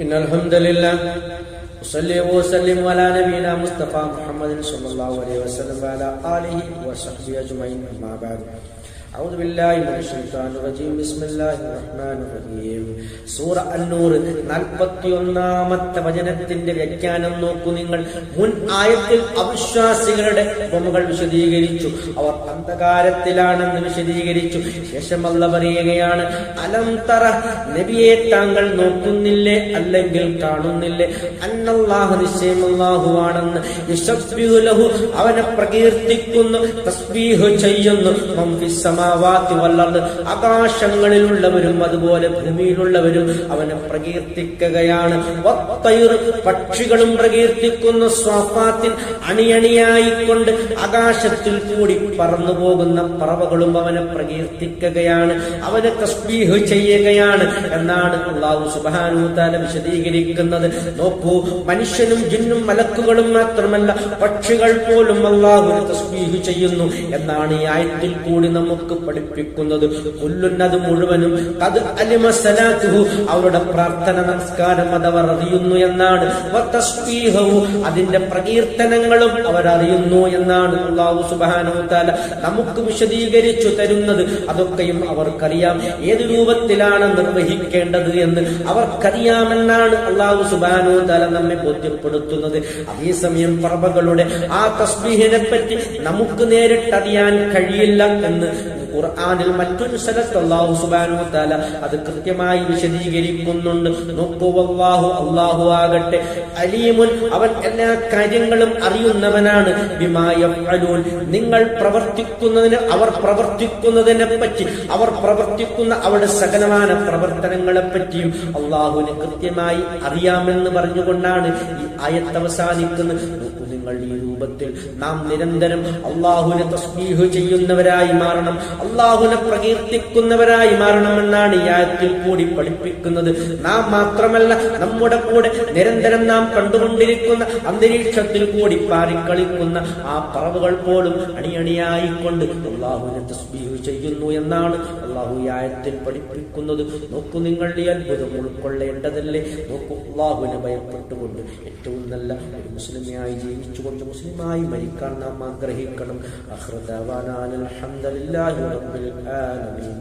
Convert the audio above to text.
إن الحمد لله وصلي وسلم على نبينا مصطفى محمد صلى الله عليه وسلم وعلى آله وصحبه أجمعين أما بعد أعوذ بالله من الشيطان الرجيم بسم الله الرحمن الرحيم സൂറ അന്നൂർ 41-ാമത്തെ വചനത്തിന്റെ വ്യാഖ്യാനം നോക്കൂ നിങ്ങൾ. മുൻ ആയത്തിൽ അവിശ്വാസികളുടെ ഉപമകൾ വിശദീകരിച്ചു, അവർ അന്ധകാരത്തിലാണെന്ന് വിശദീകരിച്ചു. ശേഷം അല്ലാഹു പറയുകയാണ്, അലം തറ, നബിയെ താങ്കൾ നോക്കുന്നില്ലേ, അല്ലെങ്കിൽ കാണുന്നില്ലേ, അന്നല്ലാഹു, നിശ്ചയം അല്ലാഹുവാണെന്ന്, യുസബ്ബിഹു ലഹു, അവനെ പ്രകീർത്തിക്കുന്നു, തസ്ബീഹ് ചെയ്യുന്നു, മൻ ഫിസ് സമാവാതി വൽ അർദ്, ആകാശങ്ങളിലുള്ളവരും അതുപോലെ ഭൂമിയിലുള്ളവരും അവനെ പ്രകീർത്തിക്കുകയാണ്. വത്തൈർ, പക്ഷികളും പ്രകീർത്തിക്കുന്നു, സ്വാഫാത്തിൻ, അണിയണിയായിക്കൊണ്ട് ആകാശത്തിൽ കൂടി പറന്നു പോകുന്ന പറവകളും അവനെ പ്രകീർത്തിക്കുകയാണ്, അവനെ തസ്ബീഹ് ചെയ്യുകയാണ് എന്നാണ് അല്ലാഹു സുബ്ഹാനഹു വ തആല വിശദീകരിക്കുന്നത്. നോക്കൂ, മനുഷ്യനും ജിന്നും മലക്കുകളും മാത്രമല്ല, പക്ഷികൾ പോലും അല്ലാഹുവിനെ തസ്ബീഹ് ചെയ്യുന്നു എന്നാണ് ഈ ആയത്തിൽ കൂടി നമുക്ക് പഠിപ്പിക്കുന്നത്. കുല്ലുന്നത് മുഴുവനും ഖദ് അലിമ സലാത്തുഹു, അവരുടെ പ്രാർത്ഥന നമസ്കാരം അതവർ അറിയുന്നു എന്നാണ്. വതസ്ബീഹു, അതിന്റെ പ്രകീർത്തനങ്ങളും അവരറിയുന്നു എന്നാണ് അല്ലാഹു സുബ്ഹാനഹു വ തആല നമുക്ക് വിശദീകരിച്ചു തരുന്നത്. അതൊക്കെയും അവർക്കറിയാം, ഏത് രൂപത്തിലാണ് നിർവഹിക്കേണ്ടത് എന്ന് അവർക്കറിയാമെന്നാണ് അല്ലാഹു സുബ്ഹാനഹു വ തആല നമ്മെ ബോധ്യപ്പെടുത്തുന്നത്. അതേസമയം പറവകളുടെ ആ തസ്ബീഹിനെ പറ്റി നമുക്ക് നേരിട്ടറിയാൻ കഴിയില്ല എന്ന് ഖുർആനിൽ മറ്റൊരു സ്ഥലത്ത് അല്ലാഹു സുബ്ഹാനഹു വ തആല അത് കൃത്യമായി വിശദീകരിക്കുന്നുണ്ട്. നോക്കൂ, വല്ലാഹു, അല്ലാഹു ആകട്ടെ, അലീമുൻ, അവൻ എല്ലാ കാര്യങ്ങളും അറിയുന്നവനാണ്, ബിമാ യഫ്അലൂൻ, നിങ്ങൾ പ്രവർത്തിക്കുന്നതിന്, അവർ പ്രവർത്തിക്കുന്നതിനെ പറ്റി, അവർ പ്രവർത്തിക്കുന്ന അവരുടെ സകലമാന പ്രവർത്തനങ്ങളെ പറ്റിയും അല്ലാഹുവിന് കൃത്യമായി അറിയാമെന്ന് പറഞ്ഞുകൊണ്ടാണ് ഈ ആയത്ത് അവസാനിക്കുന്നത്. നോക്കൂ നിങ്ങൾ, ഈ രൂപത്തിൽ നാം നിരന്തരം അല്ലാഹുവിനെ തസ്ബീഹ് ചെയ്യുന്നവരായി മാറണം, അല്ലാഹുവിനെ പ്രകീർത്തിക്കുന്നവരായി മാറണമെന്നാണ് ഈ ആയത്തിൽ കൂടി പഠിപ്പിക്കുന്നത്. നാം മാത്രമല്ല, നമ്മുടെ കൂടെ നിരന്തരം നാം കണ്ടുകൊണ്ടിരിക്കുന്ന അന്തരീക്ഷത്തിൽ കൂടി പാറിക്കളിക്കുന്ന ആ പറവുകൾ പോലും അണിയണിയായിക്കൊണ്ട് അല്ലാഹുവിനെ തസ്ബീഹ് ചെയ്യുന്നു എന്നാണ് അല്ലാഹു ഈ ആയത്തിൽ പഠിപ്പിക്കുന്നത്. നോക്കൂ നിങ്ങൾ, ഈ അത്ഭുതം ഉൾക്കൊള്ളേണ്ടതല്ലേ. നോക്കൂ, അല്ലാഹുവിനെ ഭയപ്പെട്ടുകൊണ്ട് ഏറ്റവും നല്ല ഒരു മുസ്ലിമായി ജീവിച്ചുകൊണ്ട് മുസ്ലിമായി മരിക്കാൻ നാം ആഗ്രഹിക്കണം. അൽഹംദുലില്ലാഹി റബ്ബിൽ ആലമീൻ.